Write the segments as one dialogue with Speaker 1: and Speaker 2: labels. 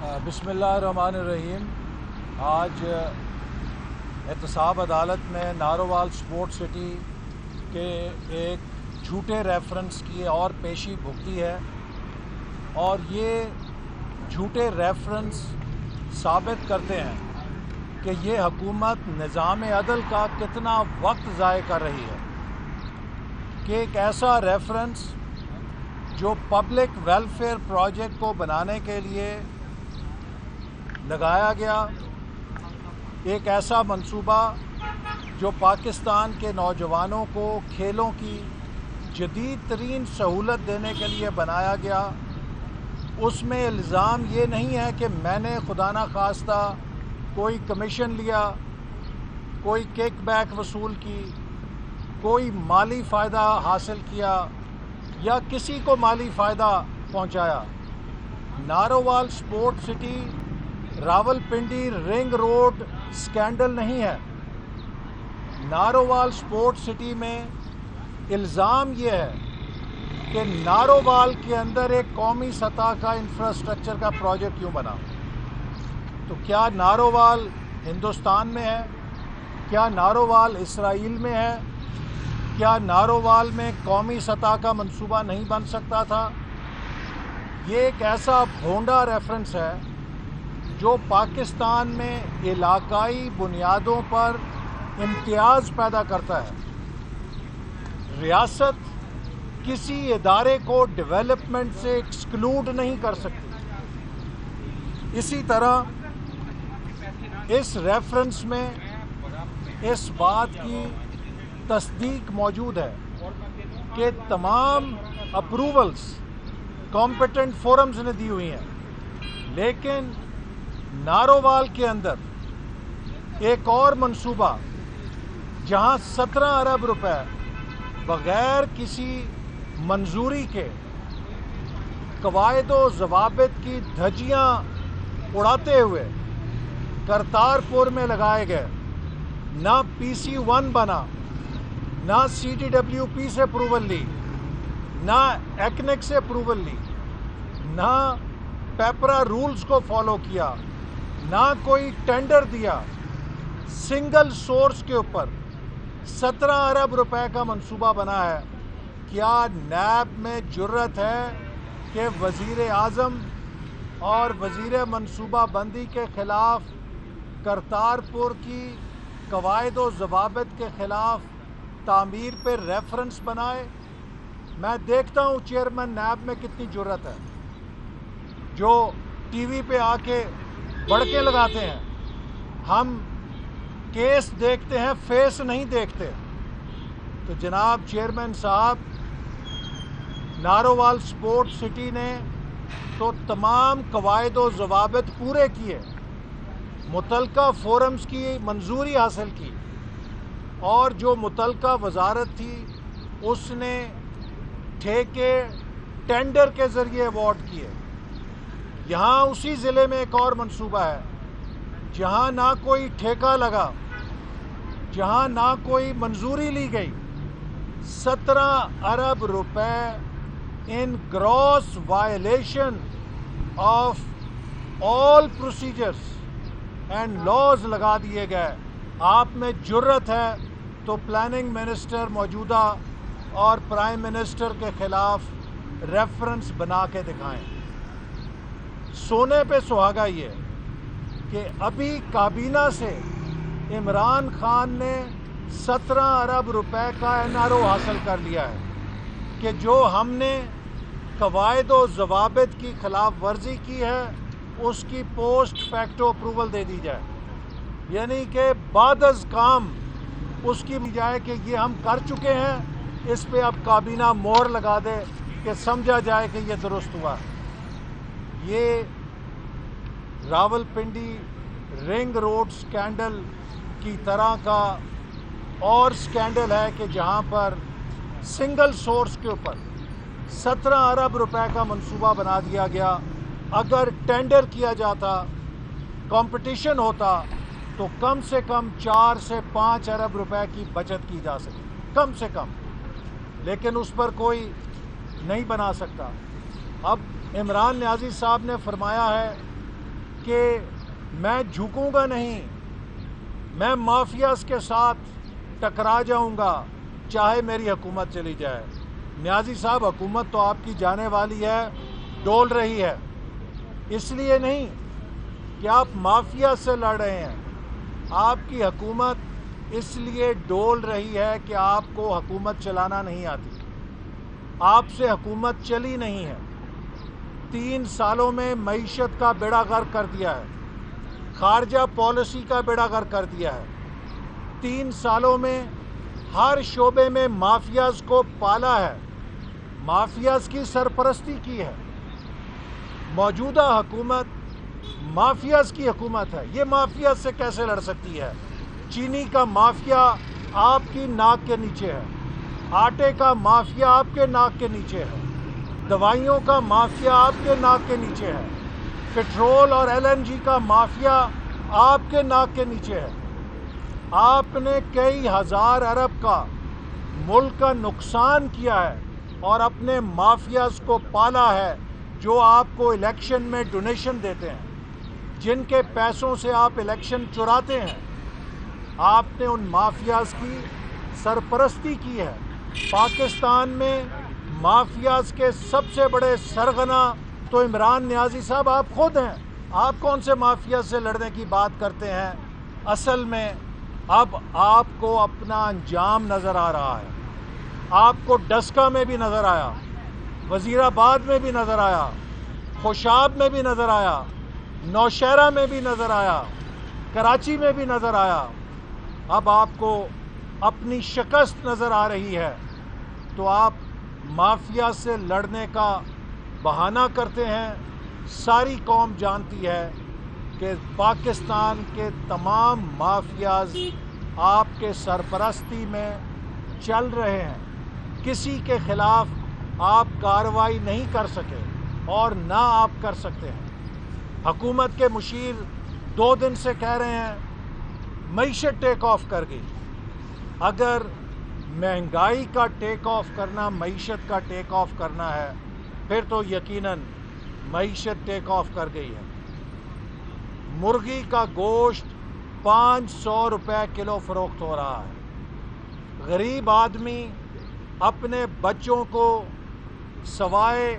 Speaker 1: بسم اللہ الرحمن الرحیم۔ آج احتساب عدالت میں نارووال سپورٹ سٹی کے ایک جھوٹے ریفرنس کی اور پیشی بھگتی ہے، اور یہ جھوٹے ریفرنس ثابت کرتے ہیں کہ یہ حکومت نظام عدل کا کتنا وقت ضائع کر رہی ہے کہ ایک ایسا ریفرنس جو پبلک ویلفیئر پروجیکٹ کو بنانے کے لیے لگایا گیا، ایک ایسا منصوبہ جو پاکستان کے نوجوانوں کو کھیلوں کی جدید ترین سہولت دینے کے لیے بنایا گیا، اس میں الزام یہ نہیں ہے کہ میں نے خدا نخواستہ کوئی کمیشن لیا، کوئی کک بیک وصول کی، کوئی مالی فائدہ حاصل کیا یا کسی کو مالی فائدہ پہنچایا۔ Narowal support city Rawalpindi ring road scandal نہیں ہے۔ نارووال سپورٹ سٹی میں الزام یہ ہے کہ نارووال کے اندر ایک قومی سطح کا انفراسٹرکچر کا پروجیکٹ کیوں بنا؟ تو کیا نارووال ہندوستان میں ہے؟ کیا نارووال اسرائیل میں ہے؟ کیا نارووال میں قومی سطح کا منصوبہ نہیں بن سکتا تھا؟ یہ ایک ایسا بھونڈا ریفرنس ہے جو پاکستان میں علاقائی بنیادوں پر امتیاز پیدا کرتا ہے۔ ریاست کسی ادارے کو ڈیولپمنٹ سے ایکسکلوڈ نہیں کر سکتی۔ اسی طرح اس ریفرنس میں اس بات کی تصدیق موجود ہے کہ تمام اپروولز کمپیٹنٹ فورمز نے دی ہوئی ہیں، لیکن نارووال کے اندر ایک اور منصوبہ جہاں 17 ارب روپے بغیر کسی منظوری کے قواعد و ضوابط کی دھجیاں اڑاتے ہوئے کرتارپور میں لگائے گئے، نہ PC1 بنا، نہ CTWP سے اپروول لی، نہ ایکنک سے اپروول لی، نہ پیپرا رولز کو فالو کیا، نہ کوئی ٹینڈر دیا، سنگل سورس کے اوپر 17 ارب روپے کا منصوبہ بنا ہے۔ کیا نیب میں جرت ہے کہ وزیر اعظم اور وزیر منصوبہ بندی کے خلاف کرتارپور کی قواعد و ضوابط کے خلاف تعمیر پہ ریفرنس بنائے؟ میں دیکھتا ہوں چیئرمین نیب میں کتنی جرت ہے، جو ٹی وی پہ آ کے بڑکے لگاتے ہیں۔ ہم کیس دیکھتے ہیں، فیس نہیں دیکھتے۔ تو جناب چیئرمین صاحب، نارووال سپورٹ سٹی نے تو تمام قواعد و ضوابط پورے کیے، متعلقہ فورمز کی منظوری حاصل کی، اور جو متعلقہ وزارت تھی اس نے ٹھیکے ٹینڈر کے ذریعے ایوارڈ کیے۔ یہاں اسی ضلع میں ایک اور منصوبہ ہے جہاں نہ کوئی ٹھیکہ لگا، جہاں نہ کوئی منظوری لی گئی، 17 ارب روپے in gross violation of all procedures and laws لگا دیے گئے۔ آپ میں جرت ہے تو پلاننگ منسٹر موجودہ اور پرائم منسٹر کے خلاف ریفرنس بنا کے دکھائیں۔ سونے پہ سہاگا یہ کہ ابھی کابینہ سے عمران خان نے 17 ارب روپے کا NRO حاصل کر لیا ہے کہ جو ہم نے قواعد و ضوابط کی خلاف ورزی کی ہے اس کی پوسٹ فیکٹو اپروول دے دی جائے، یعنی کہ بعد از کام اس کی بجائے کہ یہ ہم کر چکے ہیں، اس پہ اب کابینہ مہر لگا دے کہ سمجھا جائے کہ یہ درست ہوا۔ یہ راولپنڈی رنگ روڈ سکینڈل کی طرح کا اور سکینڈل ہے کہ جہاں پر سنگل سورس کے اوپر 17 ارب روپے کا منصوبہ بنا دیا گیا۔ اگر ٹینڈر کیا جاتا، کمپٹیشن ہوتا، تو کم سے کم 4 سے 5 ارب روپے کی بچت کی جا سکتی، کم سے کم، لیکن اس پر کوئی نہیں بنا سکتا۔ اب عمران نیازی صاحب نے فرمایا ہے کہ میں جھکوں گا نہیں، میں مافیاز کے ساتھ ٹکرا جاؤں گا چاہے میری حکومت چلی جائے۔ نیازی صاحب، حکومت تو آپ کی جانے والی ہے، ڈول رہی ہے، اس لیے نہیں کہ آپ مافیا سے لڑ رہے ہیں، آپ کی حکومت اس لیے ڈول رہی ہے کہ آپ کو حکومت چلانا نہیں آتی، آپ سے حکومت چلی نہیں ہے۔ 3 سالوں میں معیشت کا بیڑا غرق کر دیا ہے، خارجہ پالیسی کا بیڑا غرق کر دیا ہے۔ 3 سالوں میں ہر شعبے میں مافیاز کو پالا ہے، مافیاز کی سرپرستی کی ہے۔ موجودہ حکومت مافیاز کی حکومت ہے، یہ مافیاز سے کیسے لڑ سکتی ہے؟ چینی کا مافیا آپ کی ناک کے نیچے ہے، آٹے کا مافیا آپ کے ناک کے نیچے ہے، دوائیوں کا مافیا آپ کے ناک کے نیچے ہے، پٹرول اور LNG کا مافیا آپ کے ناک کے نیچے ہے۔ آپ نے کئی ہزار ارب کا ملک کا نقصان کیا ہے اور اپنے مافیاز کو پالا ہے جو آپ کو الیکشن میں ڈونیشن دیتے ہیں، جن کے پیسوں سے آپ الیکشن چراتے ہیں۔ آپ نے ان مافیاز کی سرپرستی کی ہے۔ پاکستان میں مافیاز کے سب سے بڑے سرغنہ تو عمران نیازی صاحب آپ خود ہیں۔ آپ کون سے مافیاز سے لڑنے کی بات کرتے ہیں؟ اصل میں اب آپ کو اپنا انجام نظر آ رہا ہے۔ آپ کو ڈسکا میں بھی نظر آیا، وزیر آباد میں بھی نظر آیا، خوشاب میں بھی نظر آیا، نوشہرہ میں بھی نظر آیا، کراچی میں بھی نظر آیا۔ اب آپ کو اپنی شکست نظر آ رہی ہے تو آپ مافیا سے لڑنے کا بہانہ کرتے ہیں۔ ساری قوم جانتی ہے کہ پاکستان کے تمام مافیاز آپ کے سرپرستی میں چل رہے ہیں، کسی کے خلاف آپ کارروائی نہیں کر سکے اور نہ آپ کر سکتے ہیں۔ حکومت کے مشیر 2 دن سے کہہ رہے ہیں معیشت ٹیک آف کر گئی۔ اگر مہنگائی کا ٹیک آف کرنا معیشت کا ٹیک آف کرنا ہے پھر تو یقیناً معیشت ٹیک آف کر گئی ہے۔ مرغی کا گوشت 500 روپے کلو فروخت ہو رہا ہے۔ غریب آدمی اپنے بچوں کو سوائے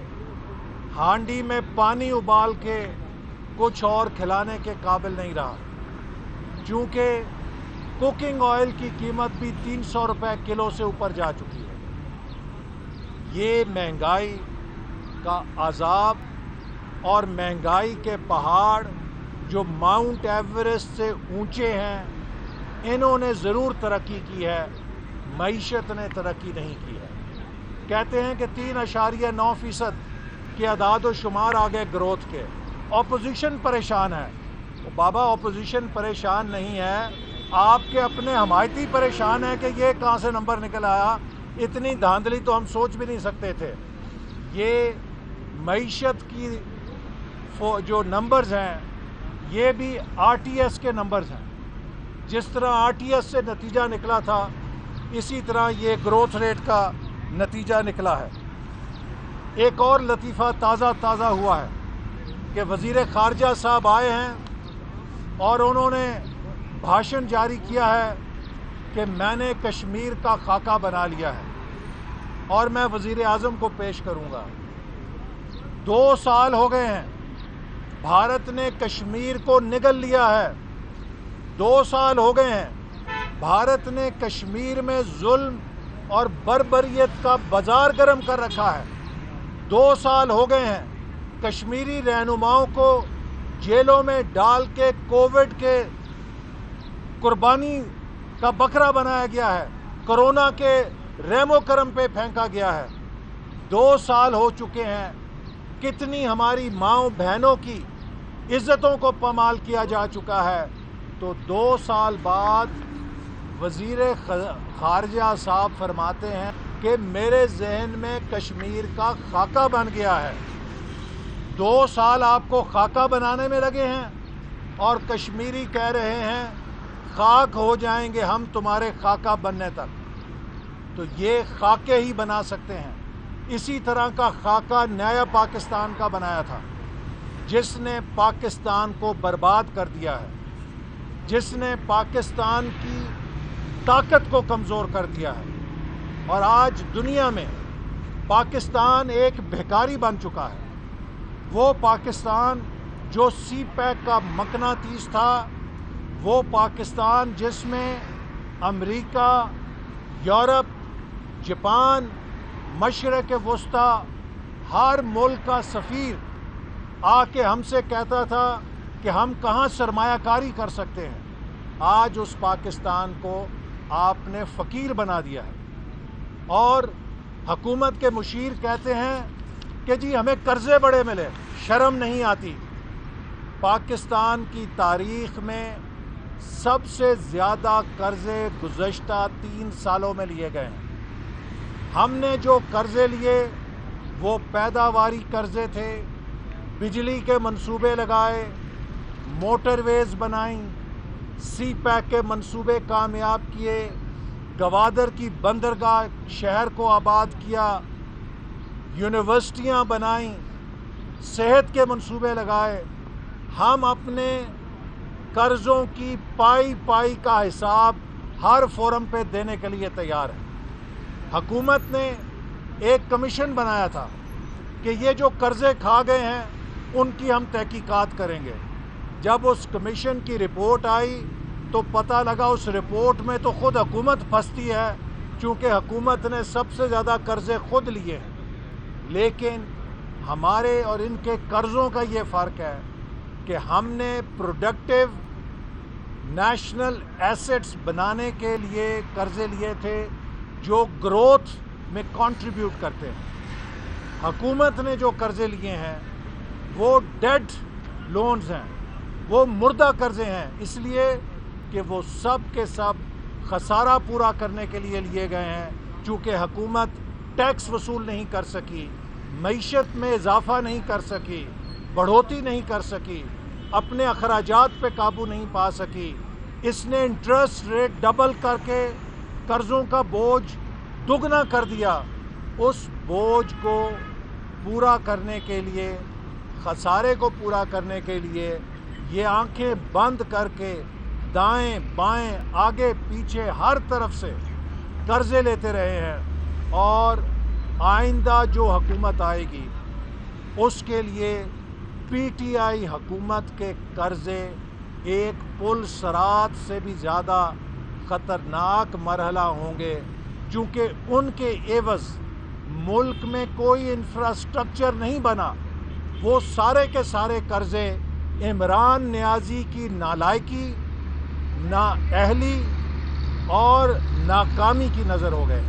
Speaker 1: ہانڈی میں پانی ابال کے کچھ اور کھلانے کے قابل نہیں رہا، چونکہ کوکنگ آئل کی قیمت بھی 300 روپے کلو سے اوپر جا چکی ہے۔ یہ مہنگائی کا عذاب اور مہنگائی کے پہاڑ جو ماؤنٹ ایوریسٹ سے اونچے ہیں، انہوں نے ضرور ترقی کی ہے، معیشت نے ترقی نہیں کی ہے۔ کہتے ہیں کہ 3.9% کے اعداد و شمار آ گئے گروتھ کے، اپوزیشن پریشان ہے۔ بابا اپوزیشن پریشان نہیں ہے، آپ کے اپنے حمایتی پریشان ہیں کہ یہ کہاں سے نمبر نکل آیا، اتنی دھاندلی تو ہم سوچ بھی نہیں سکتے تھے۔ یہ معیشت کی جو نمبرز ہیں یہ بھی RTS کے نمبرز ہیں۔ جس طرح RTS سے نتیجہ نکلا تھا اسی طرح یہ گروتھ ریٹ کا نتیجہ نکلا ہے۔ ایک اور لطیفہ تازہ ہوا ہے کہ وزیر خارجہ صاحب آئے ہیں اور انہوں نے بھاشن جاری کیا ہے کہ میں نے کشمیر کا خاکہ بنا لیا ہے اور میں وزیر اعظم کو پیش کروں گا۔ 2 سال ہو گئے ہیں بھارت نے کشمیر کو نگل لیا ہے، 2 سال ہو گئے ہیں بھارت نے کشمیر میں ظلم اور بربریت کا بازار گرم کر رکھا ہے، 2 سال ہو گئے ہیں کشمیری رہنماؤں کو جیلوں میں ڈال کے کووڈ کے قربانی کا بکرا بنایا گیا ہے، کرونا کے رحم و کرم پہ پھینکا گیا ہے۔ 2 سال ہو چکے ہیں، کتنی ہماری ماؤں بہنوں کی عزتوں کو پامال کیا جا چکا ہے، تو 2 سال بعد وزیر خارجہ صاحب فرماتے ہیں کہ میرے ذہن میں کشمیر کا خاکہ بن گیا ہے۔ 2 سال آپ کو خاکہ بنانے میں لگے ہیں اور کشمیری کہہ رہے ہیں خاک ہو جائیں گے ہم تمہارے خاکہ بننے تک۔ تو یہ خاکے ہی بنا سکتے ہیں، اسی طرح کا خاکہ نیا پاکستان کا بنایا تھا۔ جس نے پاکستان کو برباد کر دیا ہے، جس نے پاکستان کی طاقت کو کمزور کر دیا ہے، اور آج دنیا میں پاکستان ایک بھکاری بن چکا ہے۔ وہ پاکستان جو سی پیک کا مقناطیس تھا، وہ پاکستان جس میں امریکہ، یورپ، جاپان، مشرق وسطیٰ ہر ملک کا سفیر آ کے ہم سے کہتا تھا کہ ہم کہاں سرمایہ کاری کر سکتے ہیں، آج اس پاکستان کو آپ نے فقیر بنا دیا ہے۔ اور حکومت کے مشیر کہتے ہیں کہ جی ہمیں قرضے بڑے ملے، شرم نہیں آتی۔ پاکستان کی تاریخ میں سب سے زیادہ قرضے گزشتہ 3 سالوں میں لیے گئے ہیں۔ ہم نے جو قرضے لیے وہ پیداواری قرضے تھے، بجلی کے منصوبے لگائے، موٹر ویز بنائیں، سی پیک کے منصوبے کامیاب کیے، گوادر کی بندرگاہ شہر کو آباد کیا، یونیورسٹیاں بنائیں، صحت کے منصوبے لگائے۔ ہم اپنے قرضوں کی پائی کا حساب ہر فورم پہ دینے کے لیے تیار ہیں۔ حکومت نے ایک کمیشن بنایا تھا کہ یہ جو قرضے کھا گئے ہیں ان کی ہم تحقیقات کریں گے۔ جب اس کمیشن کی رپورٹ آئی تو پتہ لگا اس رپورٹ میں تو خود حکومت پھنستی ہے، چونکہ حکومت نے سب سے زیادہ قرضے خود لیے ہیں۔ لیکن ہمارے اور ان کے قرضوں کا یہ فرق ہے کہ ہم نے پروڈکٹیو نیشنل ایسٹس بنانے کے لیے قرضے لیے تھے جو گروتھ میں کنٹریبیوٹ کرتے ہیں۔ حکومت نے جو قرضے لیے ہیں وہ ڈیڈ لونز ہیں، وہ مردہ قرضے ہیں، اس لیے کہ وہ سب کے سب خسارہ پورا کرنے کے لیے لیے گئے ہیں۔ چونکہ حکومت ٹیکس وصول نہیں کر سکی، معیشت میں اضافہ نہیں کر سکی، بڑھوتری نہیں کر سکی، اپنے اخراجات پہ قابو نہیں پا سکی، اس نے انٹرسٹ ریٹ ڈبل کر کے قرضوں کا بوجھ دگنا کر دیا۔ اس بوجھ کو پورا کرنے کے لیے، خسارے کو پورا کرنے کے لیے یہ آنکھیں بند کر کے دائیں بائیں آگے پیچھے ہر طرف سے قرضے لیتے رہے ہیں، اور آئندہ جو حکومت آئے گی اس کے لیے پی ٹی آئی حکومت کے قرضے ایک پل صراط سے بھی زیادہ خطرناک مرحلہ ہوں گے، چونکہ ان کے عوض ملک میں کوئی انفراسٹرکچر نہیں بنا۔ وہ سارے کے سارے قرضے عمران نیازی کی نالائکی، نااہلی اور ناکامی کی نظر ہو گئے۔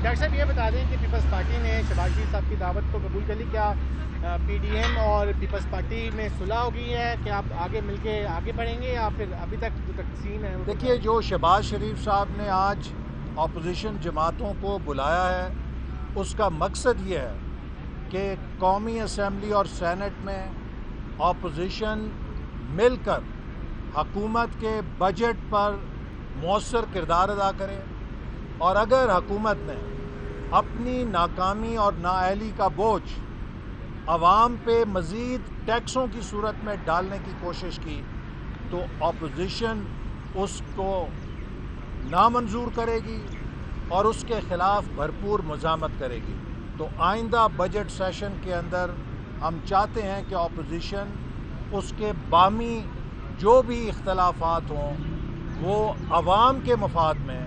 Speaker 2: ڈاکٹر صاحب یہ بتا دیں کہ پیپلز پارٹی نے شہباز شریف صاحب کی دعوت کو قبول کر لی، کیا پی ڈی ایم اور پیپلز پارٹی میں صلح ہو گئی ہے کہ آپ آگے مل کے آگے بڑھیں گے، یا پھر ابھی تک جو تقسیم ہے؟
Speaker 1: دیکھیے، جو شہباز شریف صاحب نے آج اپوزیشن جماعتوں کو بلایا ہے اس کا مقصد یہ ہے کہ قومی اسمبلی اور سینٹ میں اپوزیشن مل کر حکومت کے بجٹ پر مؤثر کردار ادا کرے، اور اگر حکومت نے اپنی ناکامی اور نااہلی کا بوجھ عوام پہ مزید ٹیکسوں کی صورت میں ڈالنے کی کوشش کی تو اپوزیشن اس کو نامنظور کرے گی اور اس کے خلاف بھرپور مزاحمت کرے گی۔ تو آئندہ بجٹ سیشن کے اندر ہم چاہتے ہیں کہ اپوزیشن اس کے باہمی جو بھی اختلافات ہوں وہ عوام کے مفاد میں،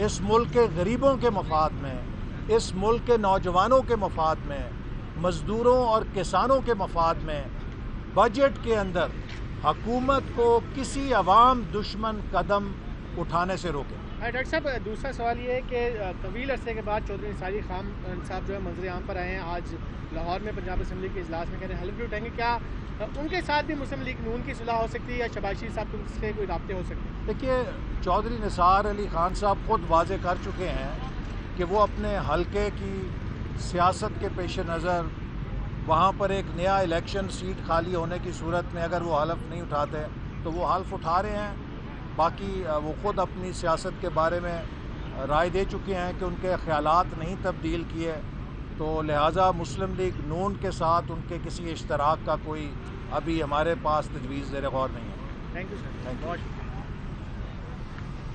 Speaker 1: اس ملک کے غریبوں کے مفاد میں، اس ملک کے نوجوانوں کے مفاد میں، مزدوروں اور کسانوں کے مفاد میں بجٹ کے اندر حکومت کو کسی عوام دشمن قدم اٹھانے سے روکے۔
Speaker 2: ڈاکٹر صاحب دوسرا سوال یہ ہے کہ طویل عرصے کے بعد چودھری نثار خان صاحب جو ہے منظر عام پر آئے ہیں، آج لاہور میں پنجاب اسمبلی کے اجلاس میں کہہ رہے ہیں حلف بھی اٹھائیں گے، کیا ان کے ساتھ بھی مسلم لیگ نون کی صلح ہو سکتی ہے یا شہباز شریف صاحب سے کوئی رابطے ہو سکتے ہیں؟
Speaker 1: دیکھیے، چودھری نثار علی خان صاحب خود واضح کر چکے ہیں کہ وہ اپنے حلقے کی سیاست کے پیش نظر وہاں پر ایک نیا الیکشن سیٹ خالی ہونے کی صورت میں اگر وہ حلف نہیں اٹھاتے تو وہ حلف اٹھا رہے ہیں۔ باقی وہ خود اپنی سیاست کے بارے میں رائے دے چکے ہیں کہ ان کے خیالات نہیں تبدیل کیے، تو لہٰذا مسلم لیگ نون کے ساتھ ان کے کسی اشتراک کا کوئی ابھی ہمارے پاس تجویز زیر غور نہیں ہے.
Speaker 2: Thank you sir.
Speaker 1: Thank you.